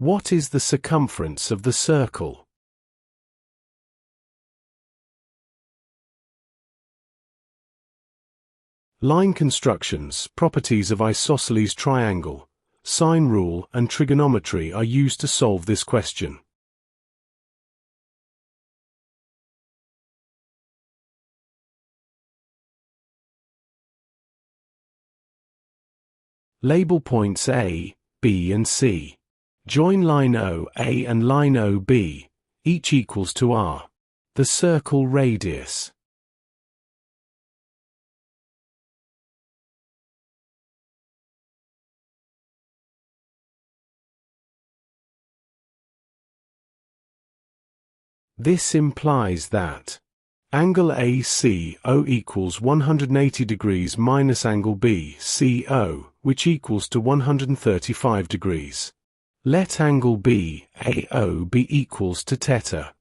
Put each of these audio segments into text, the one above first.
What is the circumference of the circle? Line constructions, properties of isosceles triangle, sine rule and trigonometry are used to solve this question. Label points A, B and C. Join line OA and line OB, each equals to R. The circle radius. This implies that angle ACO equals 180 degrees minus angle BCO, which equals to 135 degrees. Let angle BAO be equals to theta,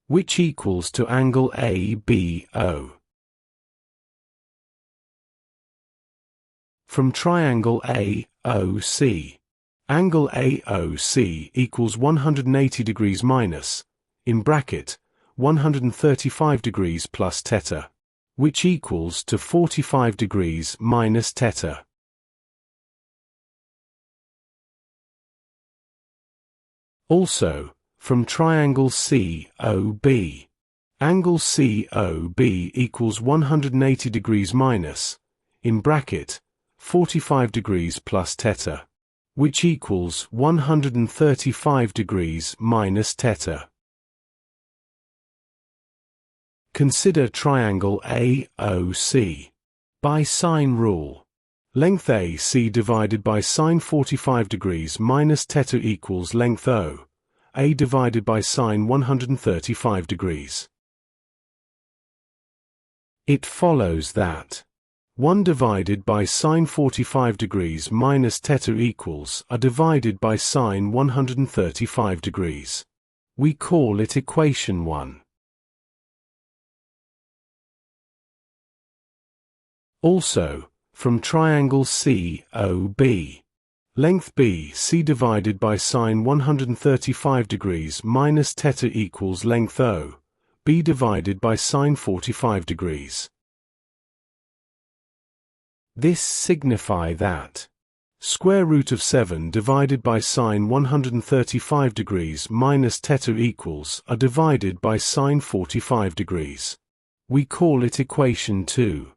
which equals to angle ABO. From triangle AOC, angle AOC equals 180 degrees minus, in bracket, 135 degrees plus theta, which equals to 45 degrees minus theta. Also, from triangle COB, angle COB equals 180 degrees minus, in bracket, 45 degrees plus theta, which equals 135 degrees minus theta. Consider triangle AOC. By sine rule, length AC divided by sine 45 degrees minus theta equals length O, A divided by sine 135 degrees. It follows that 1 divided by sine 45 degrees minus theta equals A divided by sine 135 degrees. We call it equation 1. Also, from triangle COB, length BC divided by sine 135 degrees minus theta equals length O, B divided by sine 45 degrees. This signify that square root of 7 divided by sine 135 degrees minus theta equals A divided by sine 45 degrees. We call it equation 2.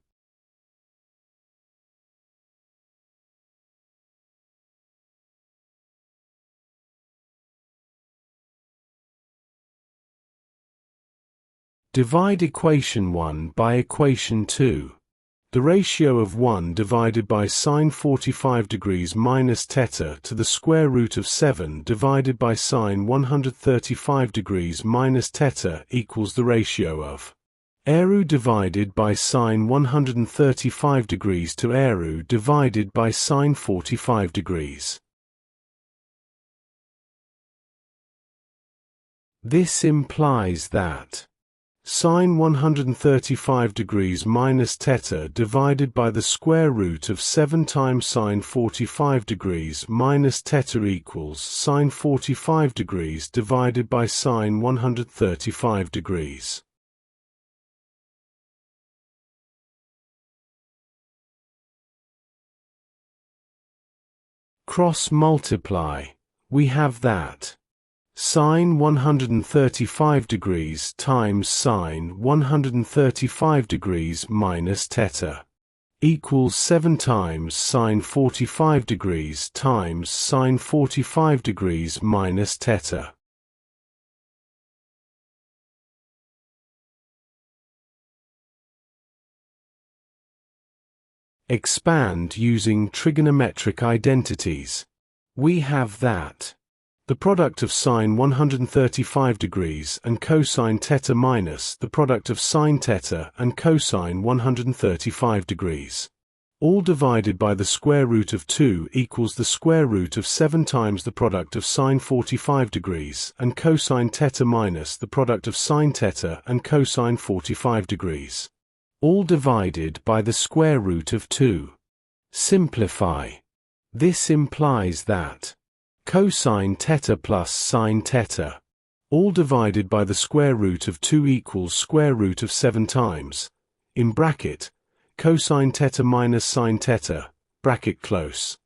Divide equation 1 by equation 2. The ratio of 1 divided by sine 45 degrees minus theta to the square root of 7 divided by sine 135 degrees minus theta equals the ratio of ARU divided by sine 135 degrees to ARU divided by sine 45 degrees. This implies that sine 135 degrees minus theta divided by the square root of 7 times sine 45 degrees minus theta equals sine 45 degrees divided by sine 135 degrees. Cross multiply, we have that sine 135 degrees times sine 135 degrees minus theta equals 7 times sine 45 degrees times sine 45 degrees minus theta. Expand using trigonometric identities. We have that the product of sine 135 degrees and cosine theta minus the product of sine theta and cosine 135 degrees, all divided by the square root of 2 equals the square root of 7 times the product of sine 45 degrees and cosine theta minus the product of sine theta and cosine 45 degrees, all divided by the square root of 2. Simplify. This implies that cosine theta plus sine theta, all divided by the square root of 2 equals square root of 7 times, in bracket, cosine theta minus sine theta, bracket close,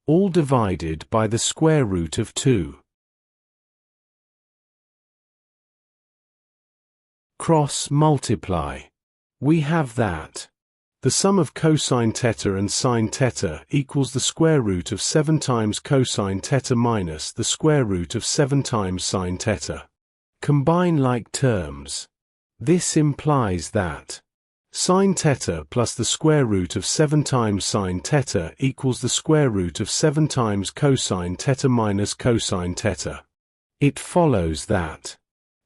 all divided by the square root of 2. Cross multiply. We have that the sum of cosine theta and sine theta equals the square root of 7 times cosine theta minus the square root of 7 times sine theta. Combine like terms. This implies that sine theta plus the square root of 7 times sine theta equals the square root of 7 times cosine theta minus cosine theta. It follows that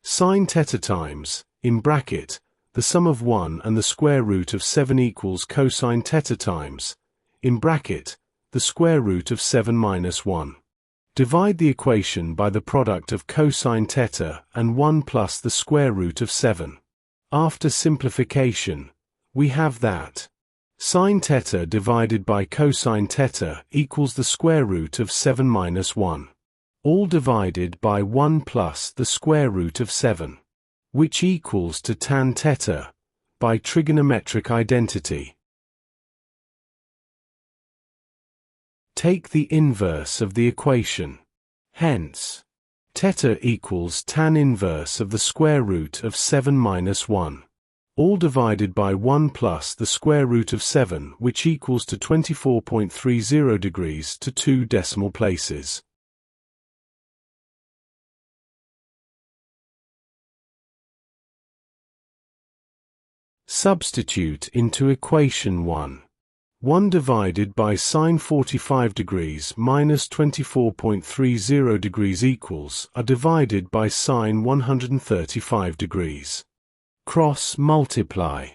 sine theta times, in bracket, the sum of 1 and the square root of 7 equals cosine theta times, in bracket, the square root of 7 minus 1. Divide the equation by the product of cosine theta and 1 plus the square root of 7. After simplification, we have that sine theta divided by cosine theta equals the square root of 7 minus 1, all divided by 1 plus the square root of 7. Which equals to tan theta, by trigonometric identity. Take the inverse of the equation. Hence, theta equals tan inverse of the square root of 7 minus 1, all divided by 1 plus the square root of 7, which equals to 24.30 degrees to 2 decimal places. Substitute into equation 1. 1 divided by sine 45 degrees minus 24.30 degrees equals are divided by sine 135 degrees. Cross multiply.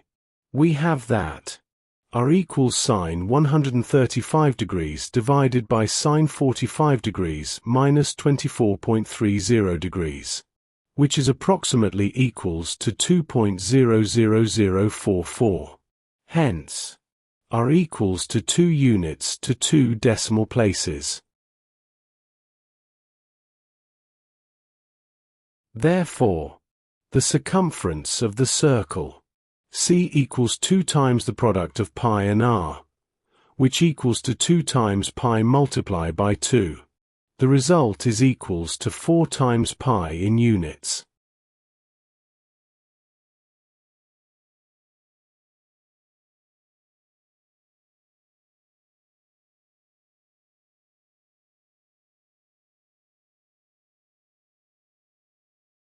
We have that r equals sine 135 degrees divided by sine 45 degrees minus 24.30 degrees. Which is approximately equals to 2.00044. Hence, r equals to 2 units to 2 decimal places. Therefore, the circumference of the circle C equals 2 times the product of pi and r, which equals to 2 times pi multiplied by 2. The result is equals to 4 times pi in units.